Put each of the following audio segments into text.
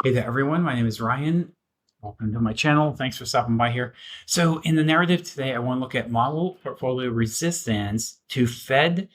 Hey there, everyone. My name is Ryan. Welcome to my channel. Thanks for stopping by here. So, in the narrative today, I want to look at model portfolio resistance to Fed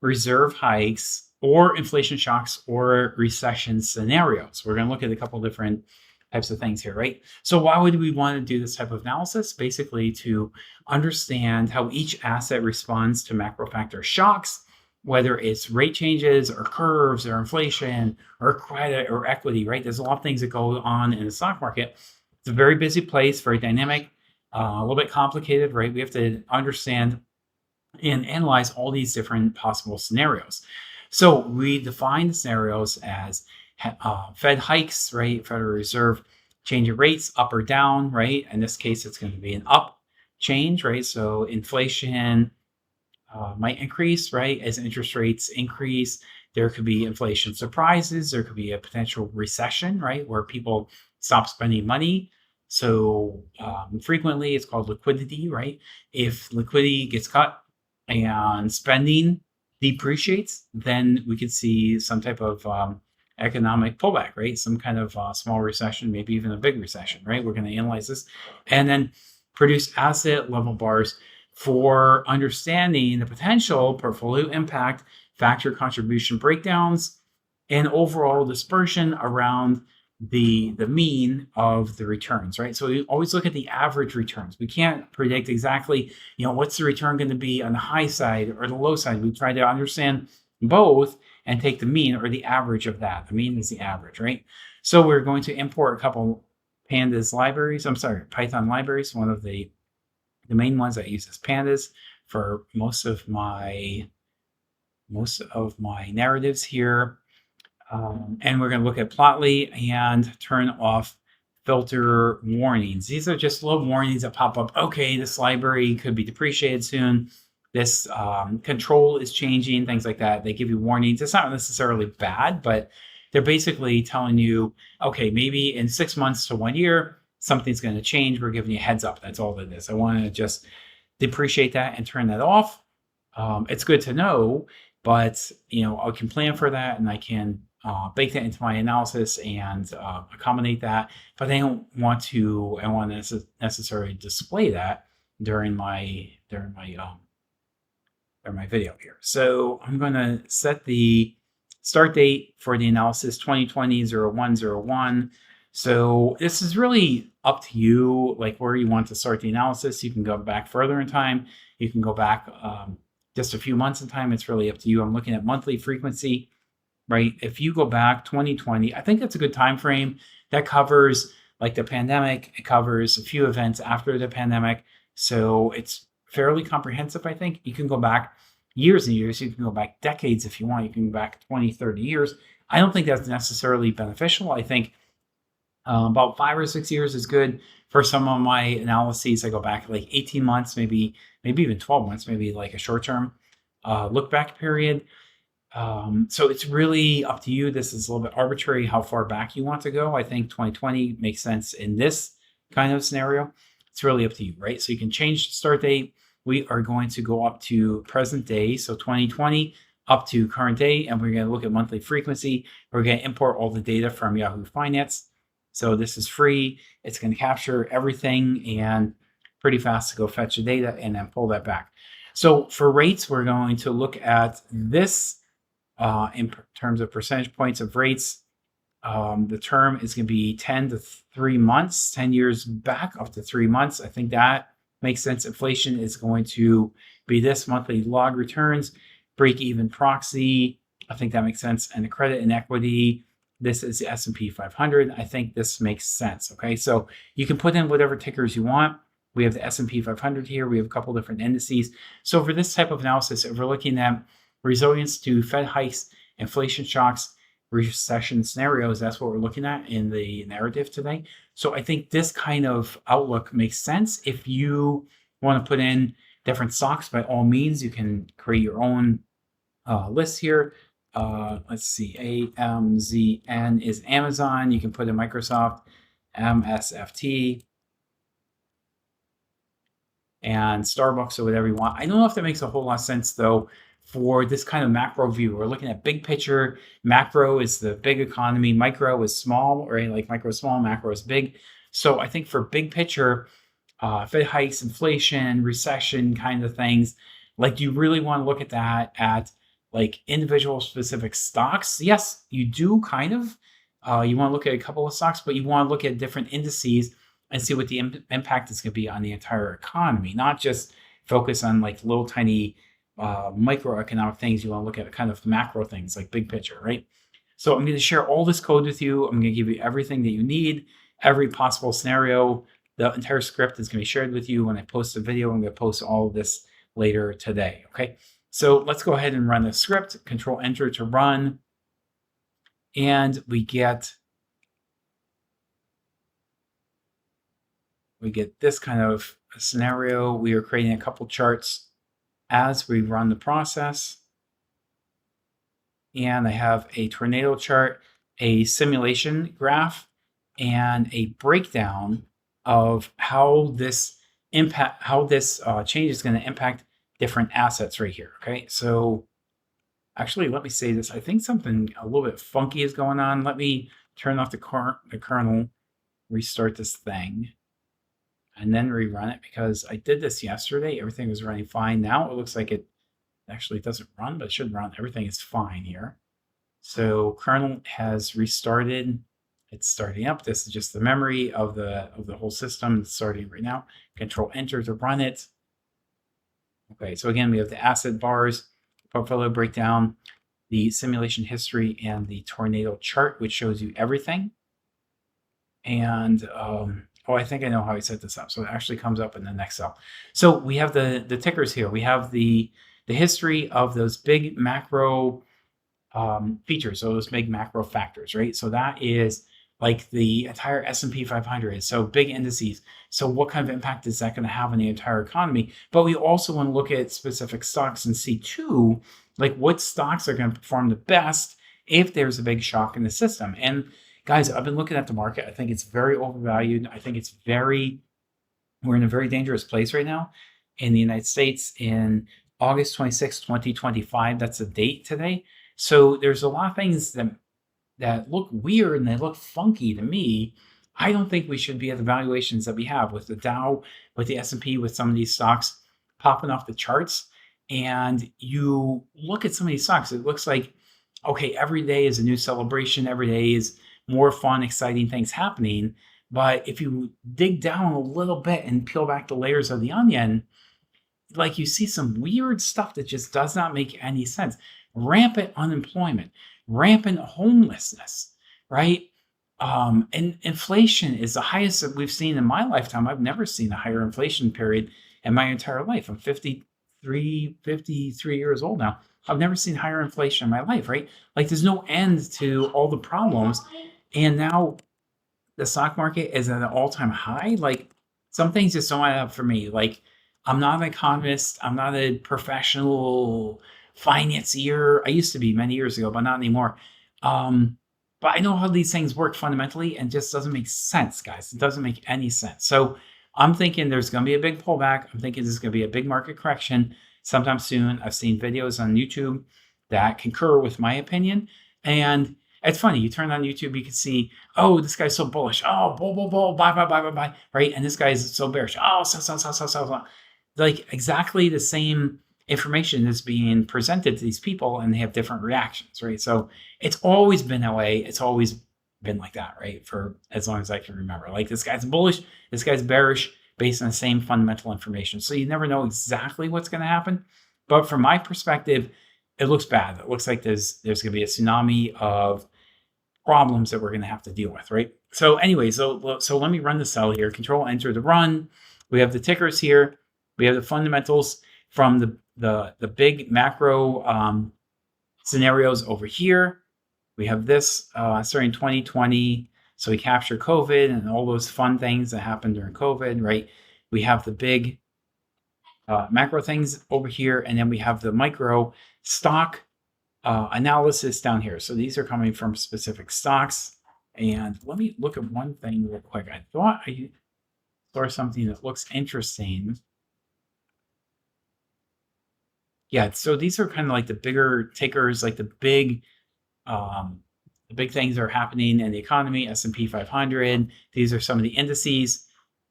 reserve hikes or inflation shocks or recession scenarios. We're going to look at a couple different types of things here, right? So, why would we want to do this type of analysis? Basically, to understand how each asset responds to macro factor shocks, whether it's rate changes or curves or inflation or credit or equity, right? There's a lot of things that go on in the stock market. It's a very busy place, very dynamic, a little bit complicated, right? We have to understand and analyze all these different possible scenarios. So we define the scenarios as Fed hikes, right? Federal Reserve changing rates up or down, right? In this case, it's going to be an up change, right? So inflation might increase, right? As interest rates increase, there could be inflation surprises. There could be a potential recession, right? Where people stop spending money. So frequently it's called liquidity, right? If liquidity gets cut and spending depreciates, then we could see some type of economic pullback, right? Some kind of small recession, maybe even a big recession, right? We're going to analyze this and then produce asset level bars for understanding the potential portfolio impact, factor contribution breakdowns, and overall dispersion around the mean of the returns, right? So we always look at the average returns. We can't predict exactly, what's the return going to be on the high side or the low side. We try to understand both and take the mean or the average of that. The mean is the average, right? So we're going to import a couple pandas libraries. I'm sorry, Python libraries. One of the main ones I use is pandas for most of my narratives here. And we're going to look at Plotly and turn off filter warnings. These are just little warnings that pop up. Okay, this library could be depreciated soon. This control is changing, things like that. They give you warnings. It's not necessarily bad, but they're basically telling you, okay, maybe in 6 months to 1 year, something's going to change. We're giving you a heads up. That's all it is. I want to just depreciate that and turn that off. It's good to know, but I can plan for that and I can bake that into my analysis and accommodate that. But I don't want to. I want to necessarily display that during my video here. So I'm going to set the start date for the analysis 2020-01-01. So this is really up to you, like where you want to start the analysis. You can go back further in time. You can go back just a few months in time. It's really up to you. I'm looking at monthly frequency, right? If you go back 2020, I think that's a good time frame. That covers like the pandemic. It covers a few events after the pandemic. So it's fairly comprehensive, I think. You can go back years and years. You can go back decades if you want. You can go back 20, 30 years. I don't think that's necessarily beneficial. I think about 5 or 6 years is good. For some of my analyses, I go back like 18 months, maybe even 12 months, maybe like a short-term look back period. So it's really up to you. This is a little bit arbitrary how far back you want to go. I think 2020 makes sense in this kind of scenario. It's really up to you, right? So you can change the start date. We are going to go up to present day, so 2020 up to current day, and we're going to look at monthly frequency. We're going to import all the data from Yahoo Finance. So this is free. It's going to capture everything and pretty fast to go fetch the data and then pull that back. So for rates, we're going to look at this in terms of percentage points of rates. The term is going to be 10 to 3 months, 10 years back up to 3 months. I think that makes sense. Inflation is going to be this monthly log returns, break-even proxy. I think that makes sense. And the credit and equity, this is the S&P 500. I think this makes sense. Okay, so you can put in whatever tickers you want. We have the S&P 500 here. We have a couple different indices. So for this type of analysis, if we're looking at resilience to Fed hikes, inflation shocks, recession scenarios, that's what we're looking at in the narrative today. So I think this kind of outlook makes sense. If you want to put in different stocks, by all means, you can create your own list here. Let's see, AMZN is Amazon. You can put in Microsoft, MSFT, and Starbucks or whatever you want. I don't know if that makes a whole lot of sense though for this kind of macro view. We're looking at big picture. Macro is the big economy. Micro is small, right? Like micro is small, macro is big. So I think for big picture, Fed hikes, inflation, recession kind of things, like you really want to look at that at like individual specific stocks. Yes, you do kind of. You want to look at a couple of stocks, but you want to look at different indices and see what the impact is going to be on the entire economy, not just focus on like little tiny microeconomic things. You want to look at kind of macro things like big picture, right? So I'm going to share all this code with you. I'm going to give you everything that you need, every possible scenario. The entire script is going to be shared with you when I post the video. I'm going to post all of this later today. Okay, so let's go ahead and run the script. Control Enter to run, and we get this kind of scenario. We are creating a couple charts as we run the process. And I have a tornado chart, a simulation graph, and a breakdown of how this change is going to impact different assets right here. Okay, so actually, let me say this. I think something a little bit funky is going on. Let me turn off the kernel, restart this thing, and then rerun it, because I did this yesterday. Everything was running fine. Now it looks like it actually doesn't run, but it should run. Everything is fine here. So kernel has restarted. It's starting up. This is just the memory of the whole system. It's starting right now. Control Enter to run it. Okay, so again, we have the asset bars, portfolio breakdown, the simulation history, and the tornado chart, which shows you everything. And oh, I think I know how I set this up. So it actually comes up in the next cell. So we have the tickers here. We have the history of those big macro features, so those big macro factors, right? So that is like the entire S&P 500. So big indices. So what kind of impact is that going to have on the entire economy? But we also want to look at specific stocks and see too, like what stocks are going to perform the best if there's a big shock in the system. And guys, I've been looking at the market. I think it's very overvalued. I think we're in a very dangerous place right now in the United States in August 26, 2025. That's the date today. So there's a lot of things that look weird and they look funky to me. I don't think we should be at the valuations that we have with the Dow, with the S&P, with some of these stocks popping off the charts. And you look at some of these stocks, it looks like, okay, every day is a new celebration. Every day is more fun, exciting things happening. But if you dig down a little bit and peel back the layers of the onion, like you see some weird stuff that just does not make any sense. Rampant unemployment, rampant homelessness, right? And inflation is the highest that we've seen in my lifetime. I've never seen a higher inflation period in my entire life. I'm 53 years old now. I've never seen higher inflation in my life, right? Like there's no end to all the problems. And now the stock market is at an all-time high. Like some things just don't add up for me. Like I'm not an economist. I'm not a professional financier. I used to be many years ago, but not anymore. But I know how these things work fundamentally, and just doesn't make sense, guys. It doesn't make any sense. So I'm thinking there's going to be a big pullback. I'm thinking there's going to be a big market correction sometime soon. I've seen videos on YouTube that concur with my opinion. And it's funny, you turn on YouTube, you can see, oh, this guy's so bullish. Oh, bull, buy, right? And this guy is so bearish. Oh, sell. Like exactly the same information is being presented to these people, and they have different reactions, right? So it's always been that way. It's always been like that, right? For as long as I can remember. Like this guy's bullish, this guy's bearish, based on the same fundamental information. So you never know exactly what's going to happen. But from my perspective, it looks bad. It looks like there's going to be a tsunami of problems that we're going to have to deal with, right? So anyway, so let me run the cell here. Control Enter to run. We have the tickers here. We have the fundamentals from the big macro scenarios over here. We have this starting 2020. So we capture COVID and all those fun things that happened during COVID, right? We have the big macro things over here, and then we have the micro stock analysis down here. So these are coming from specific stocks. And let me look at one thing real quick. I thought I saw something that looks interesting. Yeah, so these are kind of like the bigger tickers, like um, the big things that are happening in the economy, S&P 500. These are some of the indices,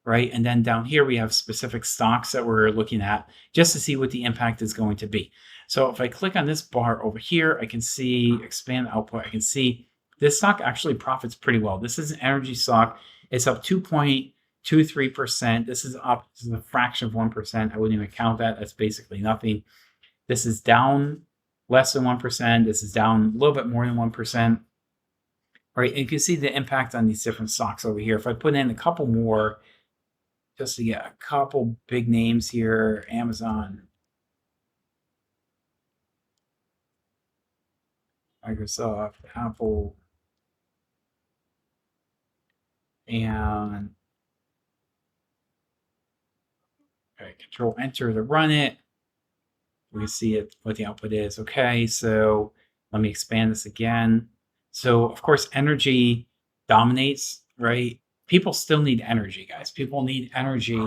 right? And then down here, we have specific stocks that we're looking at just to see what the impact is going to be. So if I click on this bar over here, I can see expand output. I can see this stock actually profits pretty well. This is an energy stock. It's up 2.23%. This is up, this is a fraction of 1%. I wouldn't even count that. That's basically nothing. This is down less than 1%. This is down a little bit more than 1%. Right, and you can see the impact on these different stocks over here. If I put in a couple more, just to get a couple big names here, Amazon, Microsoft, Apple, and okay, Control Enter to run it. We see it, what the output is. Okay, so let me expand this again. So of course, energy dominates, right? People still need energy, guys. People need energy.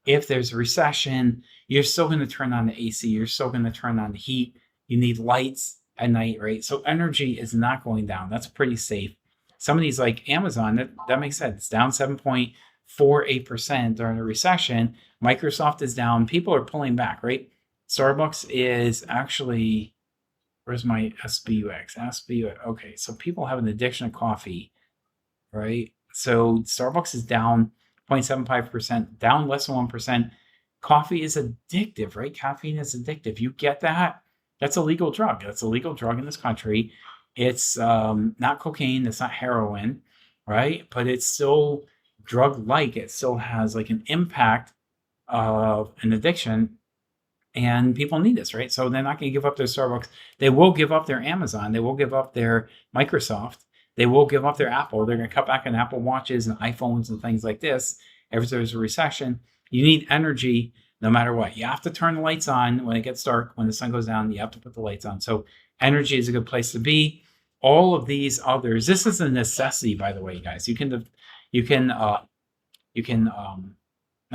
If there's a recession, you're still going to turn on the AC. You're still going to turn on the heat. You need lights at night, right? So energy is not going down. That's pretty safe. Some of these, like Amazon, that makes sense. It's down 7.48% during a recession. Microsoft is down. People are pulling back, right? Starbucks is actually, where's my SBUX? SBUX. Okay, so people have an addiction to coffee, right? So Starbucks is down 0.75%, down less than 1%. Coffee is addictive, right? Caffeine is addictive. You get that? That's a legal drug. That's a legal drug in this country. It's not cocaine. It's not heroin, right? But it's still drug-like. It still has like an impact of an addiction, and people need this, right? So they're not going to give up their Starbucks. They will give up their Amazon. They will give up their Microsoft. They will give up their Apple. They're going to cut back on Apple Watches and iPhones and things like this. If there's a recession, you need energy no matter what. You have to turn the lights on when it gets dark. When the sun goes down, you have to put the lights on. So energy is a good place to be. All of these others, this is a necessity, by the way, guys. You can not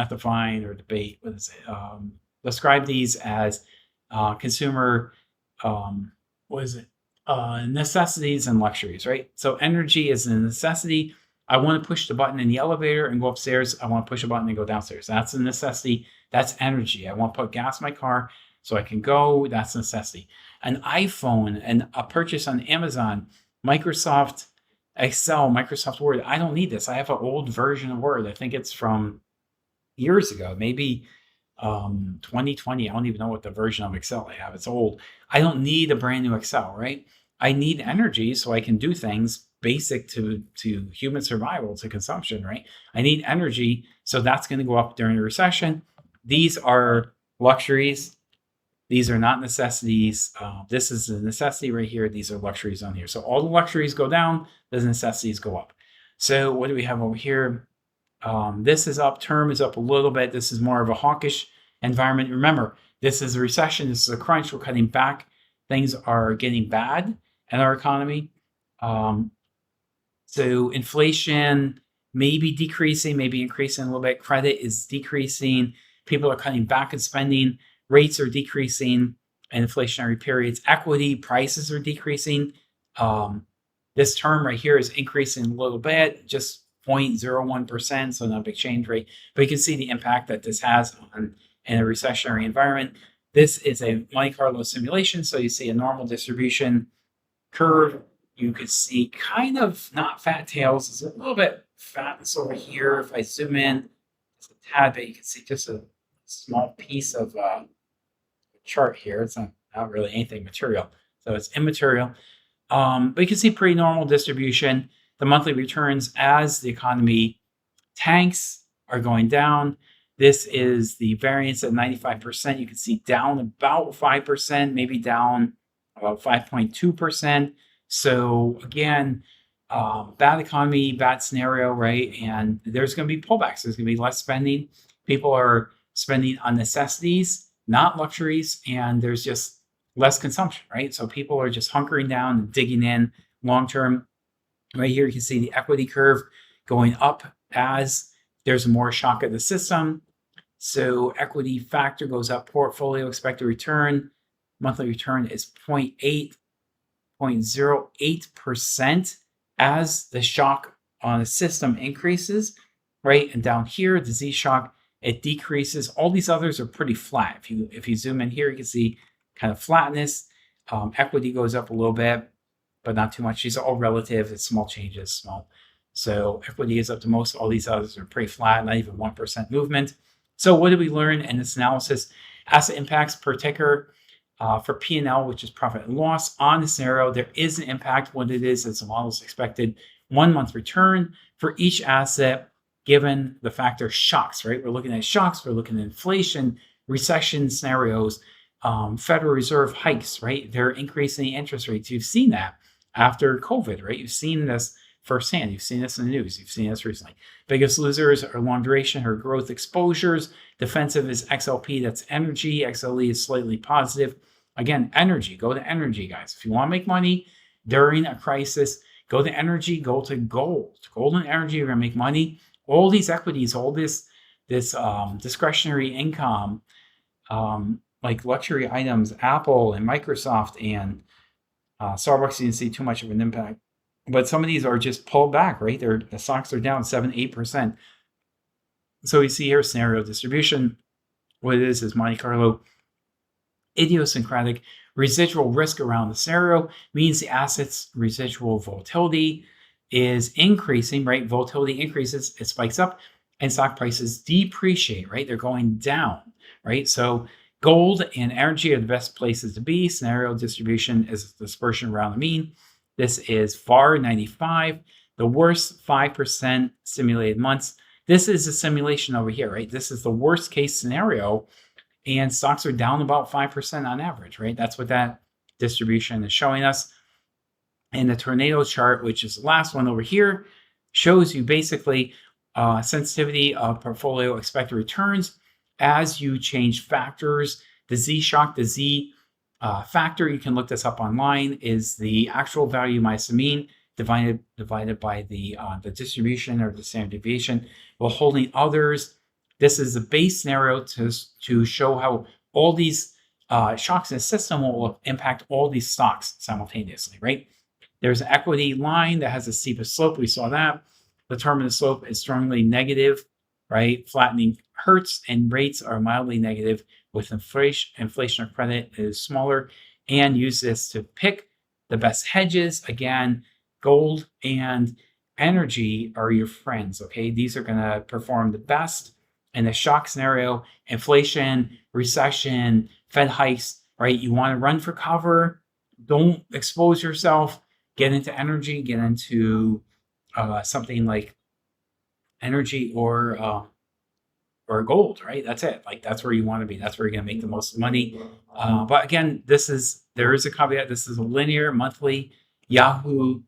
define or debate. What is it? Describe these as consumer, what is it? Necessities and luxuries, right? So energy is a necessity. I want to push the button in the elevator and go upstairs. I want to push a button and go downstairs. That's a necessity. That's energy. I want to put gas in my car so I can go. That's a necessity. An iPhone and a purchase on Amazon, Microsoft Excel, Microsoft Word. I don't need this. I have an old version of Word. I think it's from years ago, maybe 2020. I don't even know what the version of Excel I have. It's old. I don't need a brand new Excel, right? I need energy so I can do things basic to human survival, to consumption, right? I need energy, so that's going to go up during a recession. These are luxuries. These are not necessities. This is a necessity right here. These are luxuries on here. So all the luxuries go down, the necessities go up. So what do we have over here? This is up, term is up a little bit. This is more of a hawkish environment. Remember, this is a recession. This is a crunch. We're cutting back. Things are getting bad in our economy. So inflation may be decreasing, maybe increasing a little bit. Credit is decreasing. People are cutting back in spending. Rates are decreasing in inflationary periods. Equity prices are decreasing. This term right here is increasing a little bit, just 0.01%, so not a big change rate. But you can see the impact that this has on in a recessionary environment. This is a Monte Carlo simulation, so you see a normal distribution curve. You could see kind of not fat tails. It's a little bit fatness over here. If I zoom in, it's a tad bit. You can see just a small piece of chart here. It's not really anything material, so it's immaterial. But you can see pretty normal distribution. The monthly returns as the economy tanks are going down. This is the variance at 95%. You can see down about 5%, maybe down about 5.2%. So again, bad economy, bad scenario, right? And there's going to be pullbacks. There's going to be less spending. People are spending on necessities, not luxuries, and there's just less consumption, right? So people are just hunkering down and digging in long term. Right here, you can see the equity curve going up as there's more shock at the system. So equity factor goes up, portfolio expected return. monthly return is 0.08% as the shock on the system increases, right? And down here, the Z-shock, it decreases. All these others are pretty flat. If you zoom in here, you can see kind of flatness. Equity goes up a little bit, but not too much. These are all relative. It's small changes, small. So equity is up to most. All these others are pretty flat, not even 1% movement. So what did we learn in this analysis? Asset impacts per ticker for P&L, which is profit and loss. On the scenario, there is an impact. What it is the model's expected 1 month return for each asset given the factor shocks, right? We're looking at shocks. We're looking at inflation, recession scenarios, Federal Reserve hikes, right? They're increasing interest rates. You've seen that after COVID, right? You've seen this firsthand. You've seen this in the news. You've seen this recently. Biggest losers are long duration or growth exposures. Defensive is XLP, that's energy. XLE is slightly positive. Again, energy. Go to energy, guys. If you want to make money during a crisis, go to energy, go to gold. Gold and energy are going to make money. All these equities, all this discretionary income, like luxury items, Apple and Microsoft and Starbucks, you didn't see too much of an impact. But some of these are just pulled back, right? The stocks are down 7-8%. So we see here scenario distribution. What it is Monte Carlo idiosyncratic residual risk around the scenario means the asset's residual volatility is increasing, right? Volatility increases, it spikes up, and stock prices depreciate, right? They're going down, right? So gold and energy are the best places to be. Scenario distribution is dispersion around the mean. This is VAR 95, the worst 5% simulated months. This is a simulation over here, right? This is the worst case scenario, and stocks are down about 5% on average, right? That's what that distribution is showing us. And the tornado chart, which is the last one over here, shows you basically sensitivity of portfolio expected returns as you change factors. The Z-shock, the Z factor, you can look this up online, is the actual value minus the mean divided by the distribution or the standard deviation, while holding others. This is the base scenario to show how all these shocks in the system will impact all these stocks simultaneously, right? There's an equity line that has the steepest slope. We saw that. The terminal slope is strongly negative, right? Flattening hurts, and rates are mildly negative with inflation or credit is smaller. And use this to pick the best hedges. Again, gold and energy are your friends, okay? These are going to perform the best in the shock scenario. Inflation, recession, Fed hikes, right? You want to run for cover. Don't expose yourself. Get into energy, get into something like energy or gold, right? That's it. Like that's where you want to be. That's where you're going to make the most money. But again, there is a caveat. This is a linear monthly Yahoo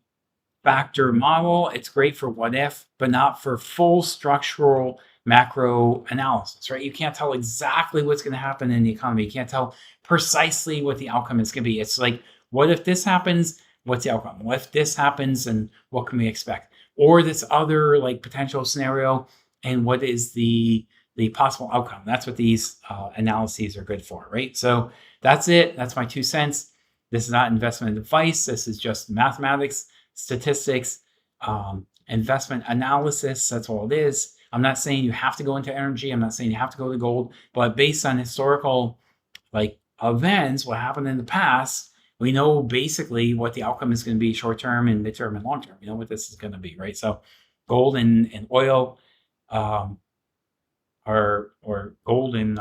factor model. It's great for what if, but not for full structural macro analysis, right? You can't tell exactly what's going to happen in the economy. You can't tell precisely what the outcome is going to be. It's like, what if this happens? What's the outcome? What if this happens, and what can we expect? Or this other like potential scenario, and what is the possible outcome? That's what these analyses are good for, right? So that's it. That's my 2 cents. This is not investment advice. This is just mathematics, statistics, investment analysis. That's all it is. I'm not saying you have to go into energy. I'm not saying you have to go to gold, but based on historical like events, what happened in the past, we know basically what the outcome is going to be short term and midterm and long term. We know what this is going to be, right? So gold and oil or gold and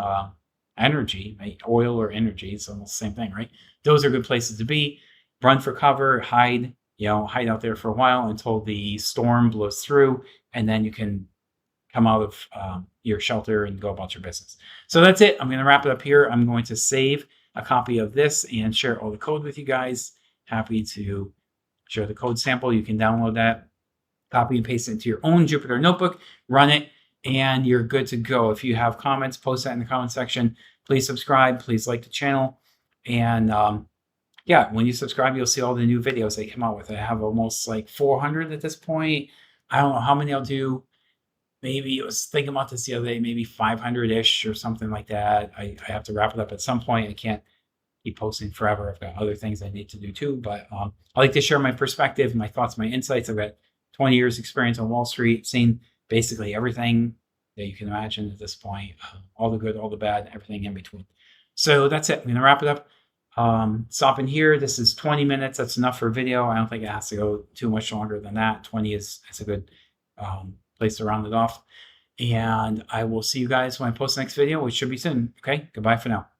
energy, right? Oil or energy, it's almost the same thing, right? Those are good places to be. Run for cover, hide out there for a while until the storm blows through, and then you can come out of your shelter and go about your business. So that's it. I'm going to wrap it up here. I'm going to save a copy of this and share all the code with you guys. Happy to share the code sample. You can download that, copy and paste it into your own Jupyter notebook, run it, and you're good to go. If you have comments, post that in the comment section. Please subscribe. Please like the channel. And yeah, when you subscribe, you'll see all the new videos they come out with. I have almost like 400 at this point. I don't know how many I'll do. Maybe I was thinking about this the other day, maybe 500-ish or something like that. I have to wrap it up at some point. I can't keep posting forever. I've got other things I need to do too, but I like to share my perspective, my thoughts, my insights. I've got 20 years experience on Wall Street, seen basically everything that you can imagine at this point, all the good, all the bad, everything in between. So that's it. I'm going to wrap it up. Stopping here. This is 20 minutes. That's enough for a video. I don't think it has to go too much longer than that. 20 is a good place to round it off. And I will see you guys when I post the next video, which should be soon. Okay, goodbye for now.